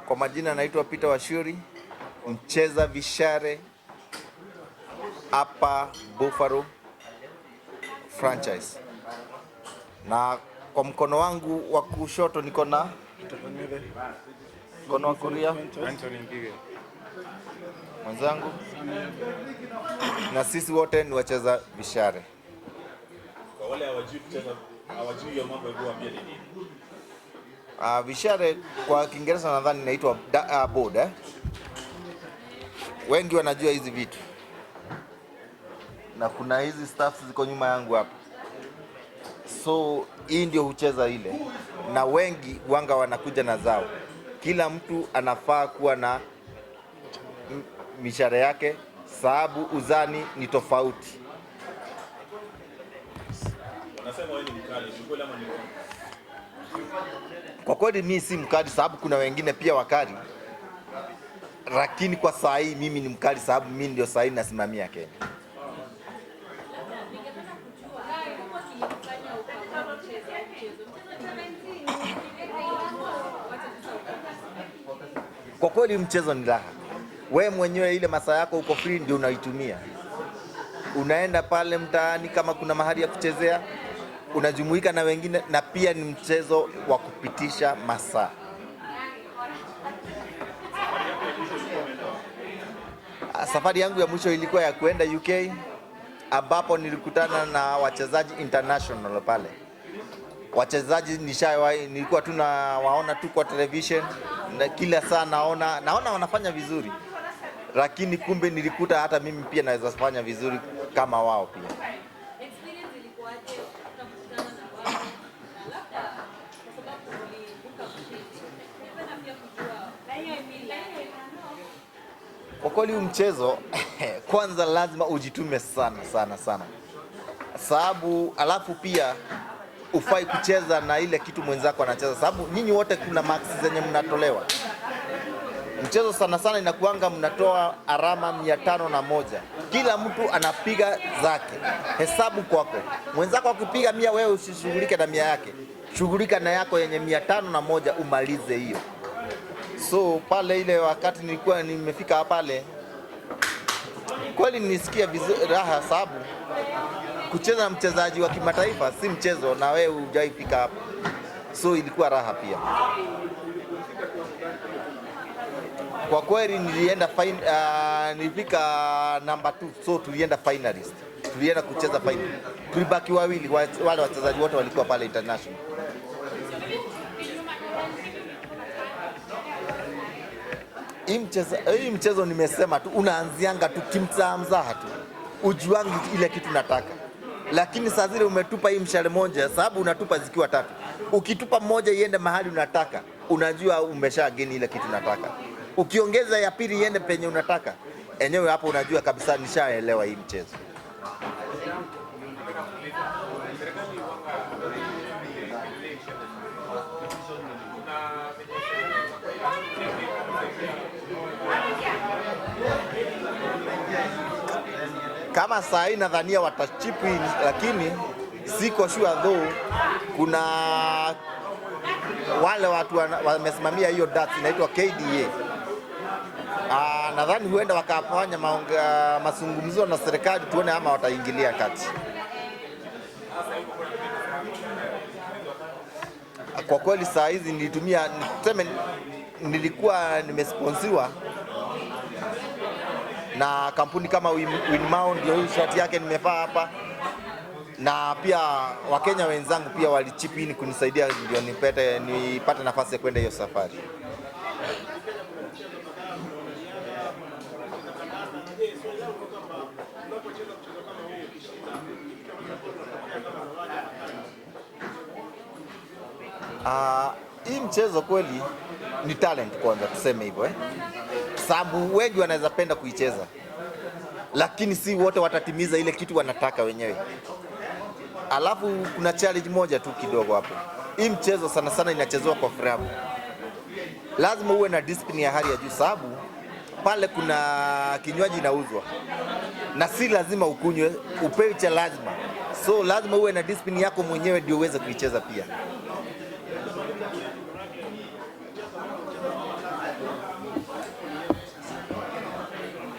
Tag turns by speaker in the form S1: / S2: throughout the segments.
S1: Kwa majina naitwa Wachiuri, mcheza vishare hapa Buffalo franchise. Na kwa mkono wangu wa kushoto niko na mkono wa kulia mwenzangu, na sisi wote ni wacheza vishare.
S2: Kwa wale hawajui hiyo mambo hebu waambie nini?
S1: Vishare kwa Kiingereza nadhani inaitwa board. Wengi wanajua hizi vitu. Na kuna hizi staffs ziko nyuma yangu hapa. So hii ndio hucheza ile. Na wengi wanga wanakuja na zao. Kila mtu anafaa kuwa na mishare yake, sababu uzani ni tofauti.
S2: Wanasema wewe ni mkali, ni kweli ama ni uongo?
S1: Kwa kweli mimi si mkali, sababu kuna wengine pia wakali. Lakini kwa saa hii mimi ni mkali, sababu mimi ndio saa hii nasimamia Kenya. Kwa kweli mchezo ni raha. Wewe mwenyewe ile masaa yako uko free ndio unaitumia. Unaenda pale mtaani kama kuna mahali ya kuchezea, unajumuika na wengine, na pia ni mchezo wa kupitisha masaa. Safari yangu ya mwisho ilikuwa ya kuenda UK, ambapo nilikutana na wachezaji international pale. Wachezaji nilikuwa tu nawaona tu kwa television, na kila saa naona wanafanya vizuri. Lakini kumbe nilikuta hata mimi pia naweza kufanya vizuri kama wao pia.
S3: Experience ilikuwaje kukutana na wao? Labda kwa sababu ulibuka mchezo. Ningependa pia kujua.
S1: Kwa kweli mchezo kwanza lazima ujitume sana. Sababu alafu pia ufai kucheza na ile kitu mwenzako anacheza, sababu nyinyi wote kuna marks zenye mnatolewa. Mchezo sana inakuanga mnatoa alama 501. Kila mtu anapiga zake. Hesabu kwako. Mwenzako akipiga 100, wewe usishughulike na 100 yake. Shughulika na yako yenye 501 umalize hiyo. So pale ile wakati nilikuwa nimefika pale, kweli nilisikia vizuri raha, sababu kucheza na mchezaji wa kimataifa si mchezo, na wewe hujaifika hapo. So ilikuwa raha pia. Kwa kweli nilifika number 2, so tulienda finalist. Tulienda kucheza final. Tulibaki wawili, wale wachezaji wote walikuwa pale international. Hii mchezo nimesema tu unaanzianga tu kimzaha tu. Ujuangi ile kitu nataka. Lakini saa zile umetupa hii mshale moja, sababu unatupa zikiwa 3. Ukitupa mmoja iende mahali unataka, unajua umeshageni ile kitu nataka. Ukiongeza ya pili iende penye unataka, enyewe hapo unajua kabisa nishaelewa hii mchezo. Kama saa hii nadhania watachipu, lakini siko sure though. Kuna wale watu wamesimamia hiyo data inaitwa KDA. Nadhani huenda wakafanya mazungumzo na serikali, tuone ama wataingilia kati. Kwa kweli saa hizi nilikuwa nimesponsiwa na kampuni kama Winmount, ndio hii shati yake nimevaa hapa, na pia Wakenya wenzangu pia walichip in kunisaidia ndio nipate nafasi ya kwenda hiyo safari. Hii mchezo kweli ni talent kwanza, tuseme hivyo sababu wengi wanaweza penda kuicheza, lakini si wote watatimiza ile kitu wanataka wenyewe. Alafu kuna challenge moja tu kidogo hapo. Hii mchezo sana inachezwa kwa framu. Lazima uwe na discipline ya hali ya juu, sababu pale kuna kinywaji inauzwa. Na si lazima ukunywe, upewe cha lazima. So lazima uwe na discipline yako mwenyewe ndio uweze kuicheza pia.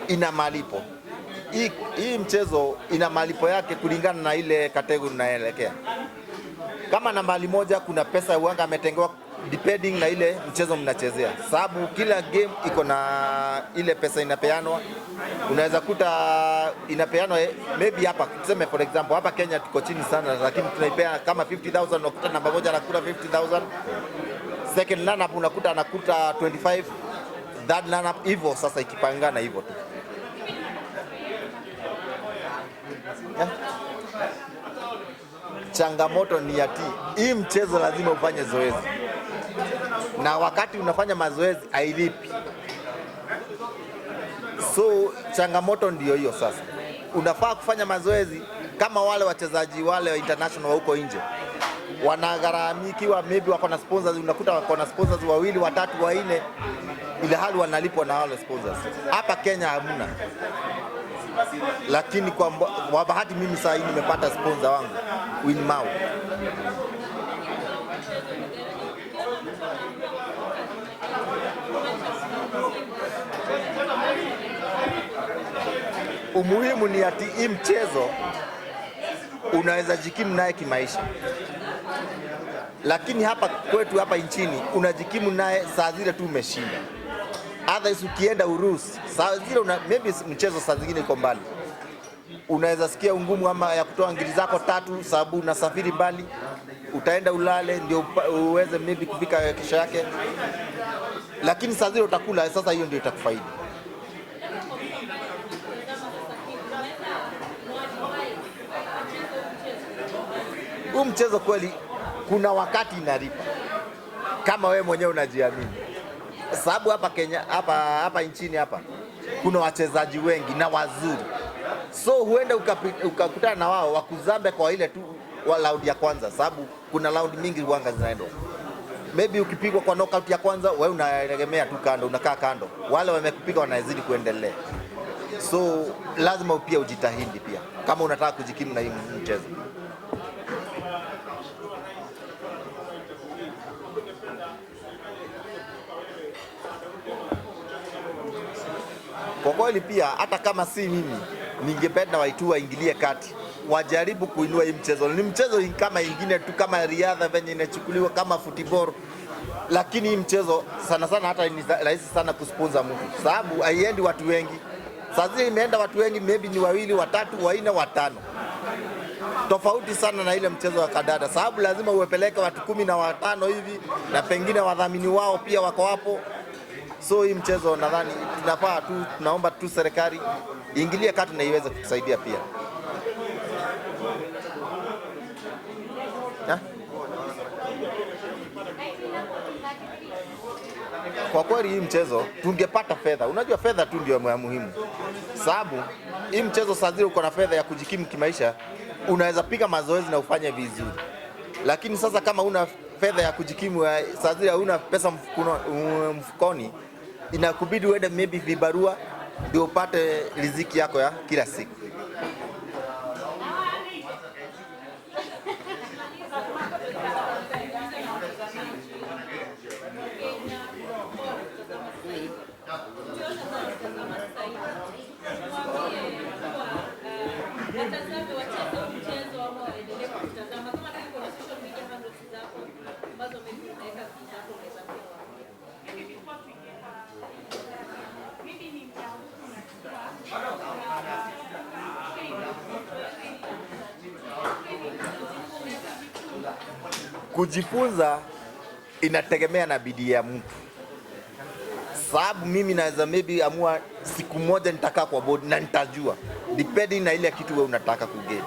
S1: ina malipo. Hii mchezo ina malipo yake kulingana na ile kategori unaelekea. Kama nambari moja kuna pesa uanga ametengewa depending na ile mchezo mnachezea. Sababu kila game iko na ile pesa inapeanwa. Unaweza kuta inapeanwa maybe hapa tuseme for example hapa Kenya tuko chini sana, lakini tunaipea kama 50,000, unakuta namba moja anakuta 50,000. Second run up unakuta anakuta 25. Third run up hivyo sasa ikipangana hivyo tu. Changamoto ni ati hii mchezo lazima ufanye zoezi, na wakati unafanya mazoezi hailipi. So changamoto ndio hiyo sasa. Unafaa kufanya mazoezi kama wale wachezaji wale international wa huko nje wanagharamikiwa, maybe wako na sponsors, unakuta wako na sponsors wawili, watatu, wanne, ile hali wanalipwa na wale sponsors. Hapa Kenya hamuna. Lakini kwa bahati mimi sasa hivi nimepata sponsor wangu Winmau. Umuhimu ni ati hii mchezo unaweza jikimu naye kimaisha, lakini hapa kwetu hapa nchini unajikimu naye saa zile tu umeshinda. Otherwise ukienda Urusi saa zile maybe mchezo saa zingine iko mbali, unaweza sikia ungumu ama ya kutoa ngiri zako 3 sababu unasafiri mbali, utaenda ulale ndio uweze maybe kufika kesho yake, lakini saa zile utakula. Sasa hiyo ndio itakufaidi. Huu mchezo kweli kuna wakati inalipa kama wewe mwenyewe unajiamini, sababu hapa Kenya hapa nchini hapa kuna wachezaji wengi na wazuri, so huenda ukakutana na wao wakuzambe kwa ile tu round ya kwanza, sababu kuna round mingi huanga zinaenda. Maybe ukipigwa kwa knockout ya kwanza wewe unaegemea tu kando, unakaa kando, wale wamekupiga wanazidi kuendelea. So lazima pia ujitahidi pia kama unataka kujikimu na hii mchezo. Kwa kweli pia hata kama si mimi, ningependa waitu waingilie kati, wajaribu kuinua hii mchezo. Ni mchezo kama ingine tu, kama riadha venye inachukuliwa kama football, lakini hii mchezo sana sana hata ni rahisi sana kusponsor mtu, sababu haiendi watu wengi. Sasa imeenda watu wengi maybe ni 2, 3, 4, 5. Tofauti sana na ile mchezo wa kadada, sababu lazima uwepeleke watu 15 hivi, na pengine wadhamini wao pia wako hapo. So hii mchezo nadhani tunafaa tu, tunaomba tu serikali iingilie kati na iweze kutusaidia pia. Kwa kweli hii mchezo tungepata fedha. Unajua fedha tu ndio muhimu, sababu hii mchezo saa zile uko na fedha ya kujikimu kimaisha, unaweza piga mazoezi na ufanye vizuri. Lakini sasa kama una fedha ya kujikimu, saa zile una pesa mfukoni, inakubidi uende maybe vibarua ndio upate riziki yako ya kila siku. Kujifunza inategemea na bidii ya mtu, sababu mimi naweza maybe amua siku moja nitakaa kwa board na nitajua, depending na ile kitu wewe unataka kugeni.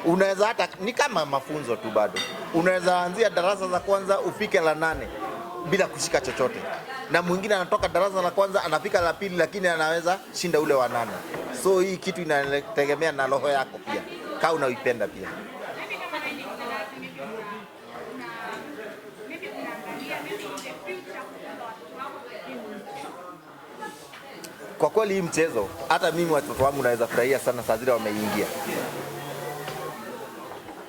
S1: Unaweza hata ni kama mafunzo tu, bado unaweza anzia darasa la kwanza ufike la 8 bila kushika chochote, na mwingine anatoka darasa la kwanza anafika la 2 lakini anaweza shinda ule wa 8. So hii kitu inategemea na roho yako pia, kama unaipenda pia. Kwa kweli hii mchezo hata mimi watoto wangu naweza furahia sana saa zile wameingia.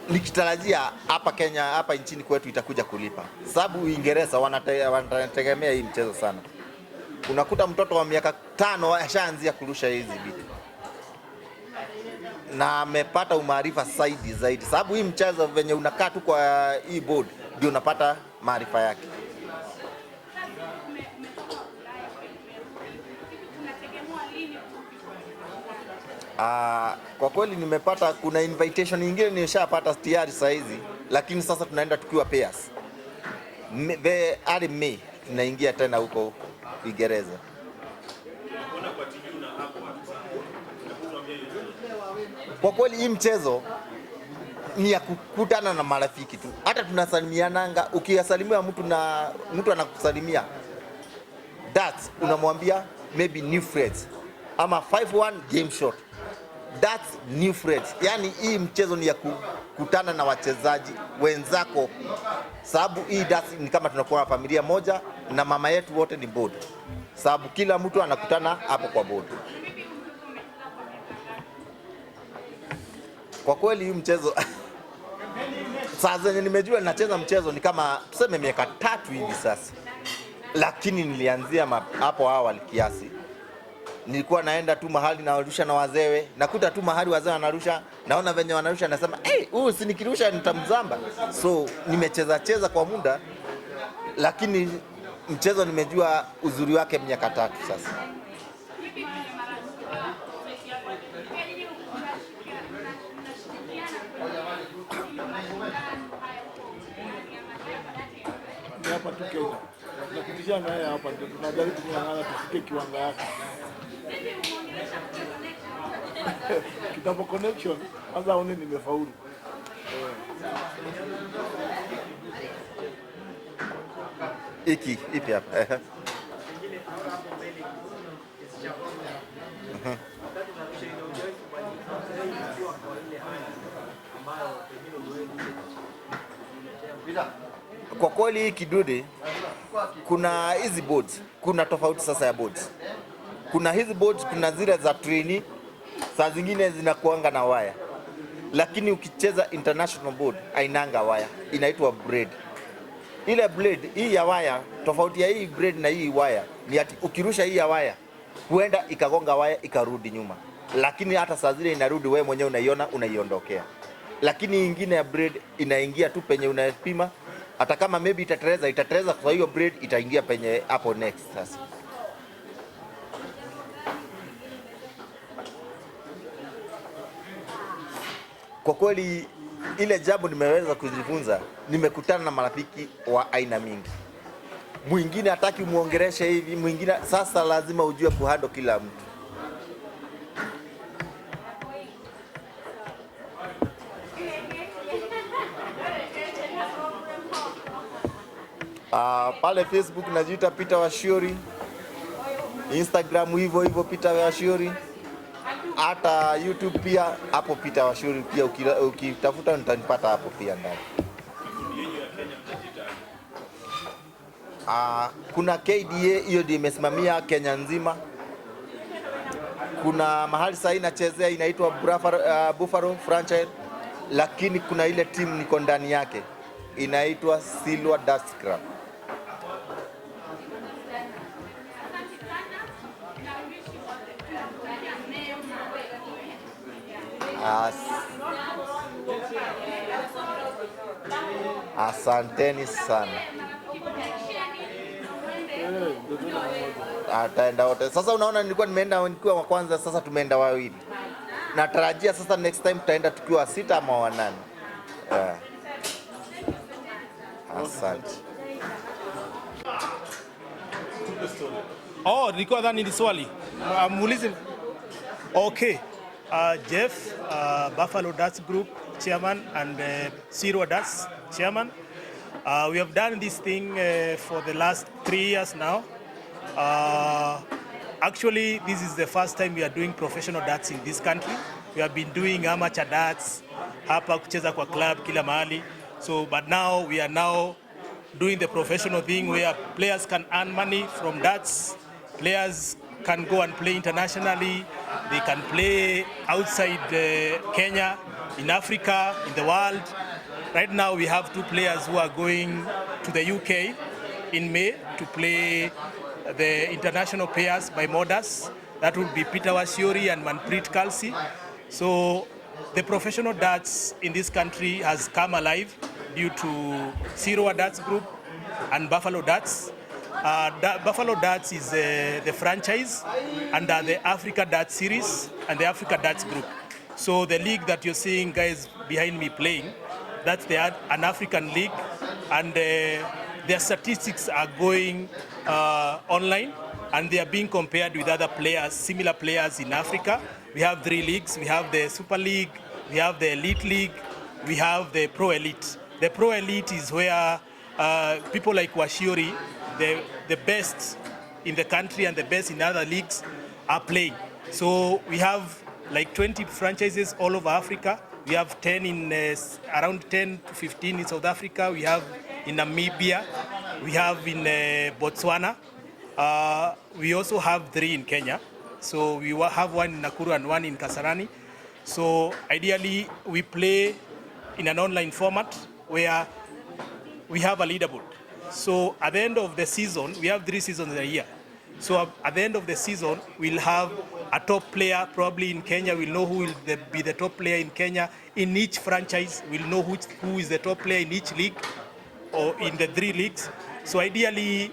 S1: Nikitarajia hapa Kenya, hapa nchini kwetu itakuja kulipa, sababu Uingereza wanategemea hii mchezo sana. unakuta mtoto wa miaka 5 ashaanzia kurusha hizi vitu na amepata umaarifa zaidi, sababu hii mchezo venye unakaa tu kwa hii board ndio unapata maarifa yake. Kwa kweli nimepata, kuna invitation nyingine nimeshapata tayari saa hizi, lakini sasa tunaenda tukiwa pairs. Early May tunaingia tena huko Uingereza. Kwa kweli hii mchezo ni ya kukutana na marafiki tu, hata tunasalimiananga. Ukisalimia mtu na mtu anakusalimia, that's unamwambia maybe new friends ama 5-1 game shot, that's new friends. Yani hii mchezo ni ya kukutana na wachezaji wenzako, sababu hii ni kama tunakuwa na familia moja na mama yetu wote ni board, sababu kila mtu anakutana hapo kwa board. Kwa kweli hii mchezo saa zenye nimejua nacheza mchezo ni kama tuseme miaka 3 hivi sasa, lakini nilianzia hapo awali kiasi. Nilikuwa naenda tu mahali narusha na wazewe, nakuta tu mahali wazee wanarusha, naona venye wanarusha, nasema huyu si nikirusha nitamzamba. So nimecheza kwa muda, lakini mchezo nimejua uzuri wake miaka 3 sasa.
S4: Hapa tu Kenya tunakutisha naye hapa, ndio tunajaribu kung'ang'ana tufike kiwango yake. Kitambo connection kwanza one nimefaulu.
S1: Ipi hapa kwa kweli hii kidude, kuna hizi boards, kuna tofauti sasa ya boards. Kuna hizi boards, kuna zile za trainee, saa zingine zinakuanga na waya, lakini ukicheza international board ainanga waya, inaitwa blade. Ile blade hii ya waya, tofauti ya hii blade na hii waya ni ati ukirusha hii ya waya huenda ikagonga waya ikarudi nyuma, lakini hata saa zile inarudi wewe mwenyewe unaiona, unaiondokea. Lakini ingine ya blade inaingia tu penye unapima, hata kama maybe itatereza kwa hiyo blade itaingia penye hapo next. Sasa kwa kweli ile jambo nimeweza kujifunza, nimekutana na marafiki wa aina mingi. Mwingine hataki muongereshe hivi, mwingine sasa lazima ujue kuhandle kila mtu. Pale Facebook najiita Peter Wachiuri, Instagram hivyo Peter Wachiuri, hata YouTube pia hapo Peter Wachiuri pia, ukitafuta utanipata hapo pia ndani. Kuna KDA, hiyo ndio imesimamia Kenya nzima. Kuna mahali sasa inachezea inaitwa Buffalo franchise, lakini kuna ile team niko ndani yake inaitwa Silver Dust Club. Asanteni sana. Ataenda wote. Sasa unaona nilikuwa nimeenda nikiwa wa kwanza, sasa tumeenda wawili. Natarajia sasa next time tutaenda tukiwa 6 ama 8. Asante.
S5: Nilikuwa dhani ni swali. Muulize. Okay. Jeff, Buffalo Dust Group chairman and Zero Dust chairman. We have done this thing for the last 3 years now. Actually, this is the first time we are doing professional darts in this country. We have been doing amateur darts hapa kucheza kwa club kila mahali. So, but now we are now doing the professional thing where players can earn money from darts. Players can go and play internationally. They can play outside Kenya, in Africa, in the world. Right now we have 2 players who are going to the UK in May to play the international pairs by Modas. That will be Peter Wachiuri and Manpreet Kalsi. So the professional darts in this country has come alive due to Sirwa Darts Group and Buffalo Darts. Buffalo Darts is the franchise under the Africa Darts Series and the Africa Darts Group. So the league that you're seeing guys behind me playing, that's an African league, and their statistics are going online, and they are being compared with other players, similar players in Africa. We have 3 leagues. We have the Super League, we have the Elite League, we have the Pro Elite. The Pro Elite is where people like Wachiuri, the best in the country and the best in other leagues, are playing. So we have like 20 franchises all over Africa. We have 10 in around 10 to 15 in South Africa. We have in Namibia. We have in Botswana. We also have 3 in Kenya. So we have 1 in Nakuru and 1 in Kasarani. So ideally, we play in an online format where we have a leaderboard. So at the end of the season, we have 3 seasons a year. So at the end of the season, we'll have a top player, probably in Kenya. We'll know who will be the top player in Kenya. In each franchise, we'll know who is the top player in each league or in the 3 leagues. So ideally,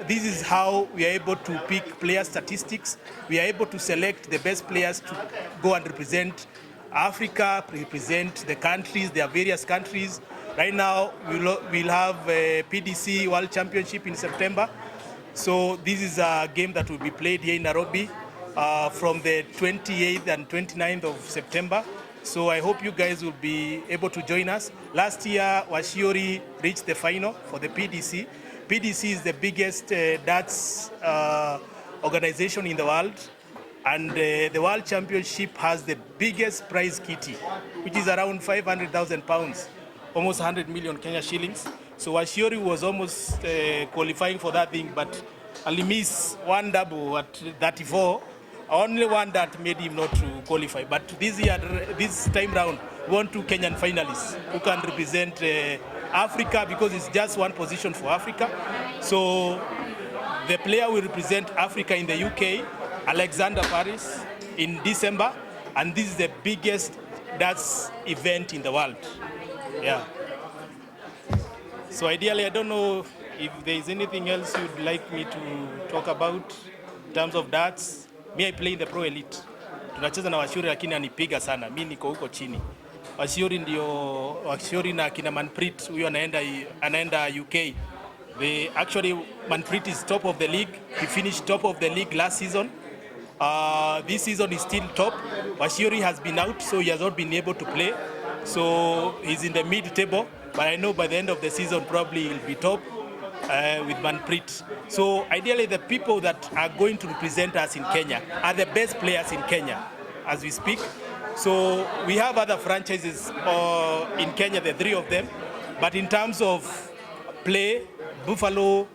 S5: this is how we are able to pick player statistics. We are able to select the best players to go and represent Africa, represent the countries, their various countries. Right now, we'll have a PDC World Championship in September. So this is a game that will be played here in Nairobi from the 28th and 29th of September. So I hope you guys will be able to join us. Last year, Wachiuri reached the final for the PDC. PDC is the biggest darts organization in the world. And the World Championship has the biggest prize kitty, which is around 500,000 pounds, almost 100 million Kenya shillings. So Wachiuri was almost qualifying for that thing, but only missed 1 double at 34. Only one that made him not to qualify. But this time round, we want 2 Kenyan finalists who can represent Africa, because it's just 1 position for Africa. So the player will represent Africa in the UK, Alexander Paris, in December, and this is the biggest darts event in the world. Yeah. So ideally, I don't know if there is anything else you'd like me to talk about in terms of darts. Me, I play in the Pro Elite. Tunacheza na Wachiuri lakini anipiga sana. Mimi niko huko chini. Wachiuri na kina Manpreet, huyo anaenda UK. Actually, Manpreet is top of the league. He finished top of the league last season. This season is still top. Wachiuri has been out, so he has not been able to play. So he's in the mid-table, but I know by the end of the season probably he'll be top with Manpreet. So ideally, the people that are going to represent us in Kenya are the best players in Kenya as we speak. So we have other franchises in Kenya, the 3 of them, but in terms of play, Buffalo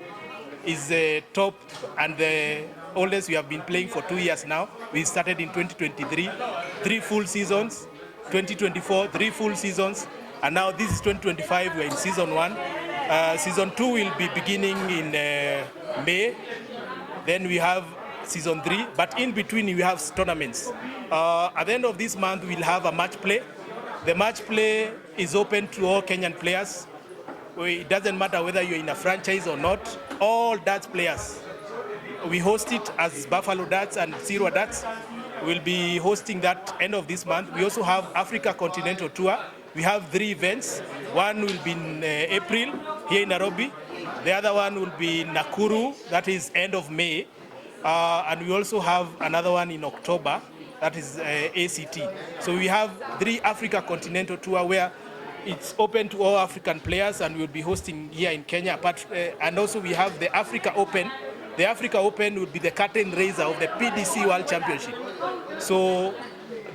S5: is top and the oldest. We have been playing for 2 years now. We started in 2023, 3 full seasons, 2024, 3 full seasons, and now this is 2025. We're in season 1. Season 2 will be beginning in May. Then we have season 3, but in between we have tournaments. At the end of this month, we'll have a match play. The match play is open to all Kenyan players. It doesn't matter whether you're in a franchise or not. All darts players. We host it as Buffalo Darts and Sirwa Darts. We'll be hosting that end of this month. We also have Africa Continental Tour. We have 3 events. One will be in April here in Nairobi. The other one will be in Nakuru, that is end of May. And we also have another one in October, that is ACT. So we have 3 Africa Continental Tour where it's open to all African players, and we'll be hosting here in Kenya. And also we have the Africa Open. The Africa Open will be the curtain raiser of the PDC World Championship. So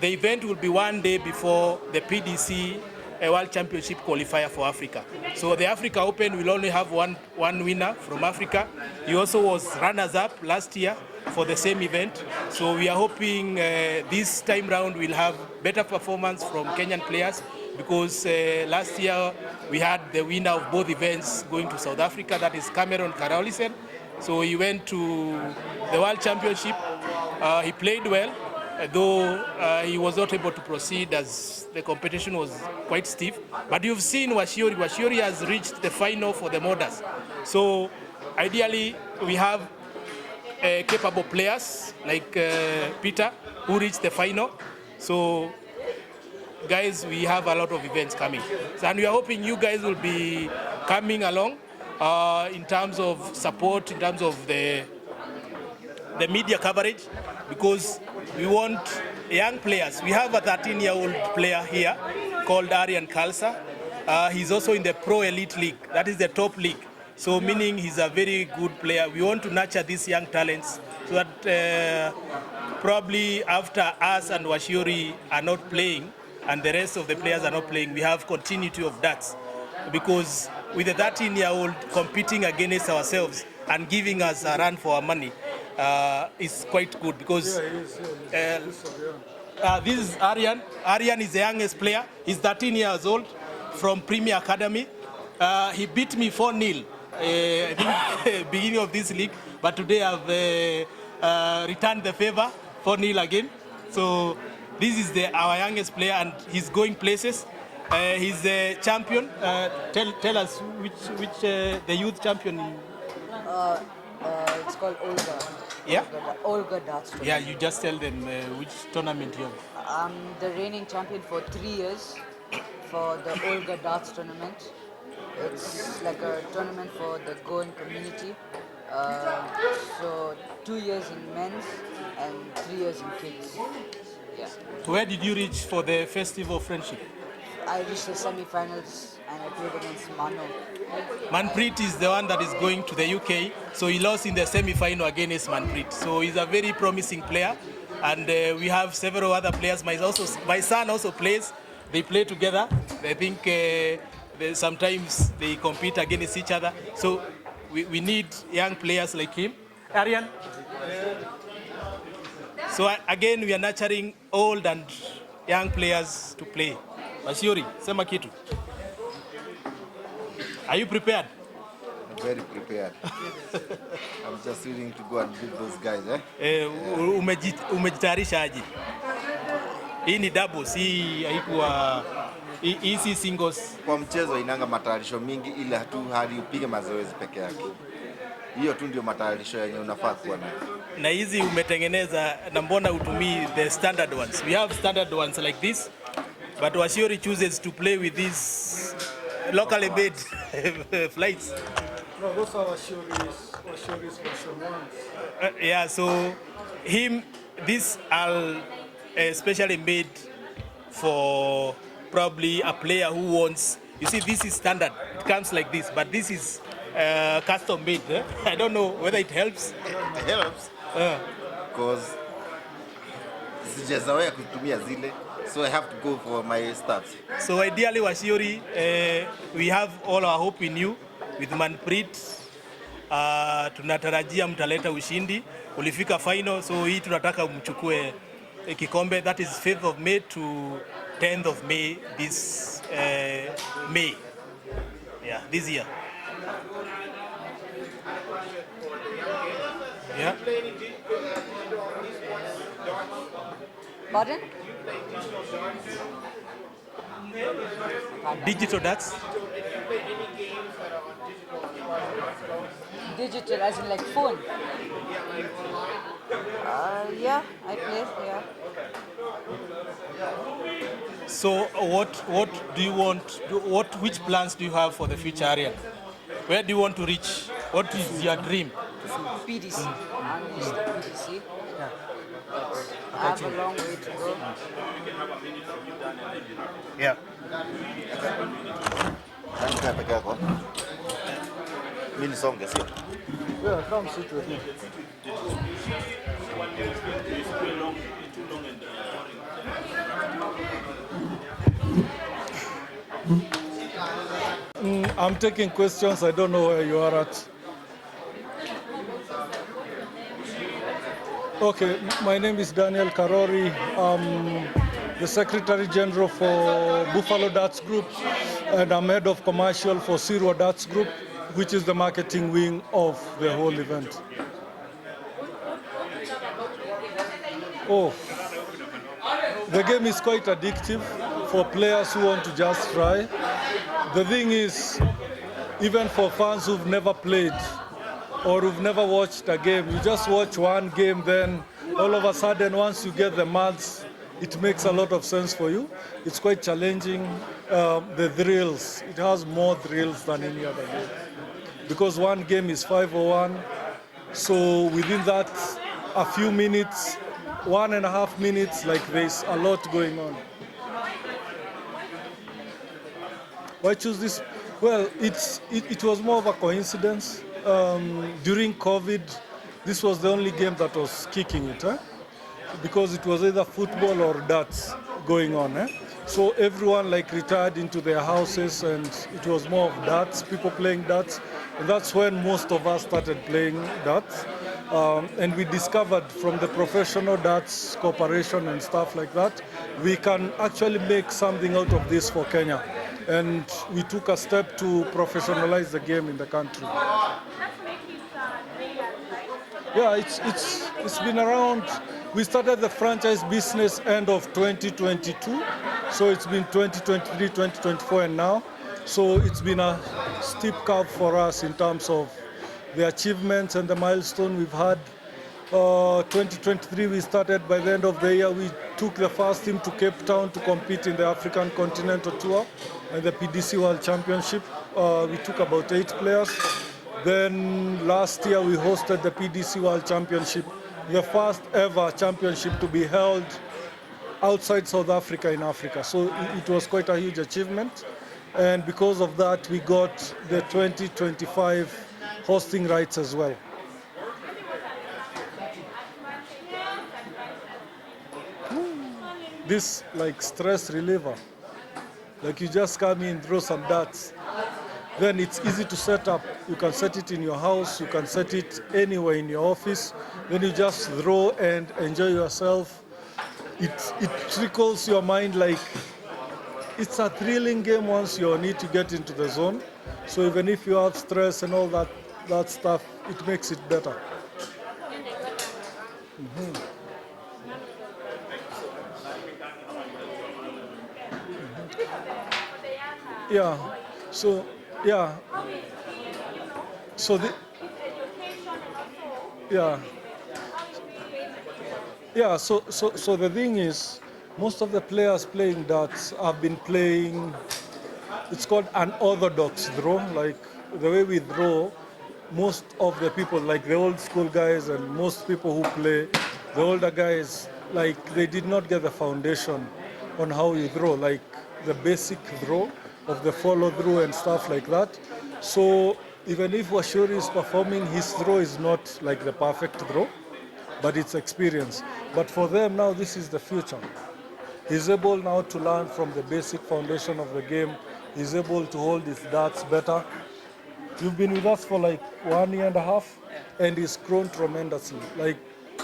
S5: the event will be 1 day before the PDC World Championship qualifier for Africa. So the Africa Open will only have one winner from Africa. He also was runners-up last year for the same event. So we are hoping this time round we'll have better performance from Kenyan players, because last year we had the winner of both events going to South Africa, that is Cameron Karolisen, So he went to the World Championship. He played well, though he was not able to proceed as the competition was quite stiff. But you've seen Wachiuri. Wachiuri has reached the final for the Modas. So ideally, we have capable players like Peter, who reached the final. So guys, we have a lot of events coming. So, and we are hoping you guys will be coming along in terms of support, in terms of the media coverage, because we want young players. We have a 13-year-old player here called Aryan Khalsa. He's also in the Pro Elite League. That is the top league. So meaning he's a very good player. We want to nurture these young talents so that probably after us and Wachiuri are not playing and the rest of the players are not playing, we have continuity of that. Because with a 13-year-old competing against ourselves and giving us a run for our money is quite good, because this is Aryan. Aryan is the youngest player. He's 13 years old from Premier Academy. He beat me 4-0 I think beginning of this league, but today I've returned the favor 4-0 again. So this is our youngest player, and he's going places. He's the champion. Tell us which the youth champion.
S6: It's called Olga.
S5: Yeah?
S6: Olga Darts Tournament.
S5: Yeah, you just tell them which tournament you have.
S6: I'm the reigning champion for 3 years for the Olga Darts Tournament. It's like a tournament for the Goan community. So 2 years in men's and 3 years in kids. Yeah.
S5: Where did you reach for the Festival of Friendship?
S6: I reached the semi-finals and I played against Mano.
S5: Manpreet is the one that is going to the UK, so he lost in the semi-final against Manpreet. So he's a very promising player, and we have several other players. My son also plays. They play together. I think sometimes they compete against each other. So we need young players like him. Aryan? So again, we are nurturing old and young players to play. Wachiuri, sema kitu. Are you prepared?
S1: I'm very prepared. I'm just willing to go and beat those guys,
S5: Umejitayarisha aje? Hii ni doubles, hii haikuwa hii si singles.
S1: Kwa mchezo inanga matayarisho mingi, ila tu hadi upige mazoezi peke yake. Hiyo tu ndio matayarisho yenye unafaa kuwa nayo.
S5: Na hizi umetengeneza, na mbona utumii the standard ones? We have standard ones like this, but Wachiuri chooses to play with these locally made flights.
S4: No, those are Wachiuri's version ones.
S5: Yeah, so these are especially made for probably a player who wants. You see, this is standard. It comes like this, but this is custom made. I don't know whether it helps.
S1: It helps. Because sijazoea kutumia zile, so I have to go for my stats.
S5: So ideally, Wachiuri, we have all our hope in you with Manpreet. Tunatarajia mtaleta ushindi. Ulifika final, so hii tunataka mchukue kikombe. That is 5th of May to 10th of May this May. Yeah, this year. Yeah.
S6: Pardon?
S5: Digital darts.
S6: Digital, as in like phone? Yeah, I play, yeah.
S5: So what do you want? Which plans do you have for the future, Aryan? Where do you want to reach? What is your dream?
S6: PDC. I'm used to PDC. Yeah. I have a long way to go.
S5: Yeah.
S1: Nani peke yako? Mimi nisonge sio?
S4: Yeah, come sit with me. I'm taking questions. I don't know where you are at. Okay, my name is Daniel Karori. I'm the Secretary General for Buffalo Darts Group, and I'm head of commercial for Sirwa Darts Group.
S7: which is the marketing wing of the whole event. Oh, the game is quite addictive for players who want to just try. The thing is, even for fans who've never played or who've never watched a game, you just watch one game, then all of a sudden, once you get the maths, it makes a lot of sense for you. It's quite challenging. The thrills, it has more thrills than any other game. Because one game is 501, so within that, a few minutes, 1.5 minutes, like there's a lot going on. Why choose this? Well, it was more of a coincidence. During COVID, this was the only game that was kicking it, because it was either football or darts going on. So everyone like retired into their houses, and it was more of darts, people playing darts. And that's when most of us started playing darts. And we discovered from the professional darts cooperation and stuff like that, we can actually make something out of this for Kenya. And we took a step to professionalize the game in the country. Yeah, it's been around. We started the franchise business end of 2022, so it's been 2023, 2024, and now. So it's been a steep curve for us in terms of the achievements and the milestone we've had. 2023 we started. By the end of the year, we took the first team to Cape Town to compete in the African Continental Tour and the PDC World Championship. We took about 8 players. Then last year we hosted the PDC World Championship, the first ever championship to be held outside South Africa in Africa. So it was quite a huge achievement. And because of that, we got the 2025 hosting rights as well. This like stress reliever. Like you just come in, throw some darts. Then it's easy to set up. You can set it in your house, you can set it anywhere in your office. Then you just throw and enjoy yourself. It trickles your mind like it's a thrilling game once you need to get into the zone. So even if you have stress and all that stuff, it makes it better. Yeah. So yeah. So the yeah. Yeah. So the thing is, most of the players playing darts have been playing. It's called an orthodox draw. Like the way we draw, most of the people, like the old school guys and most people who play, the older guys, like they did not get the foundation on how you draw, like the basic draw of the follow through and stuff like that. So even if Wachiuri is performing, his draw is not like the perfect draw, but it's experience. But for them now, this is the future. He's able now to learn from the basic foundation of the game. He's able to hold his darts better. You've been with us for like 1.5 years, and he's grown tremendously. Like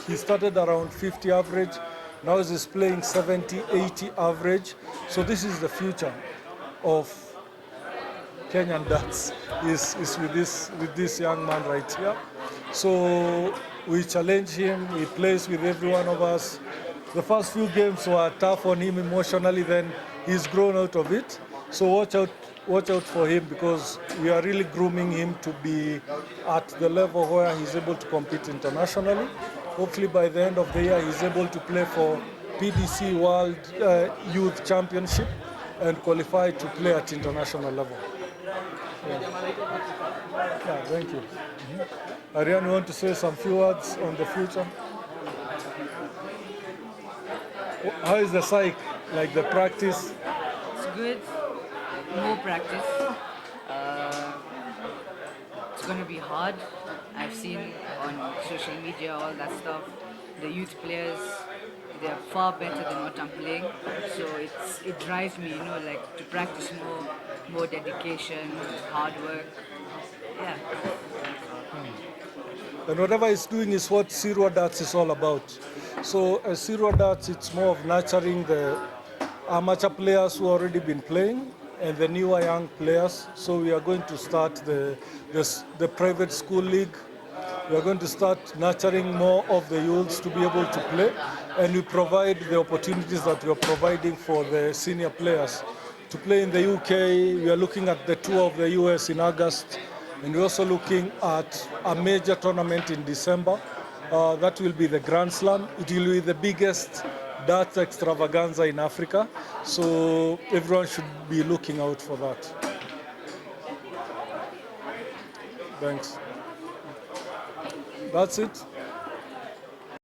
S7: he started around 50 average, now he's playing 70, 80 average. So this is the future of Kenyan darts, is with this young man right here. So we challenge him, he plays with every one of us. The first few games were tough on him emotionally, then he's grown out of it. So watch out for him, because we are really grooming him to be at the level where he's able to compete internationally. Hopefully by the end of the year, he's able to play for PDC World Youth Championship and qualify to play at international level. Yeah, thank you. Ariane, you want to say some few words on the future? How is the psych, like the practice?
S6: It's good. More practice. It's going to be hard. I've seen on social media all that stuff. The youth players, they're far better than what I'm playing. So it drives me, like to practice more dedication, hard work. Yeah.
S7: And whatever he's doing is what Sirwa Darts is all about. So Sirwa Darts, it's more of nurturing the amateur players who already been playing and the newer young players. So we are going to start the private school league. We are going to start nurturing more of the youths to be able to play, and we provide the opportunities that we are providing for the senior players to play in the UK. We are looking at the tour of the US in August, and we're also looking at a major tournament in December. That will be the Grand Slam. It will be the biggest darts extravaganza in Africa, so everyone should be looking out for that. Thanks. That's it.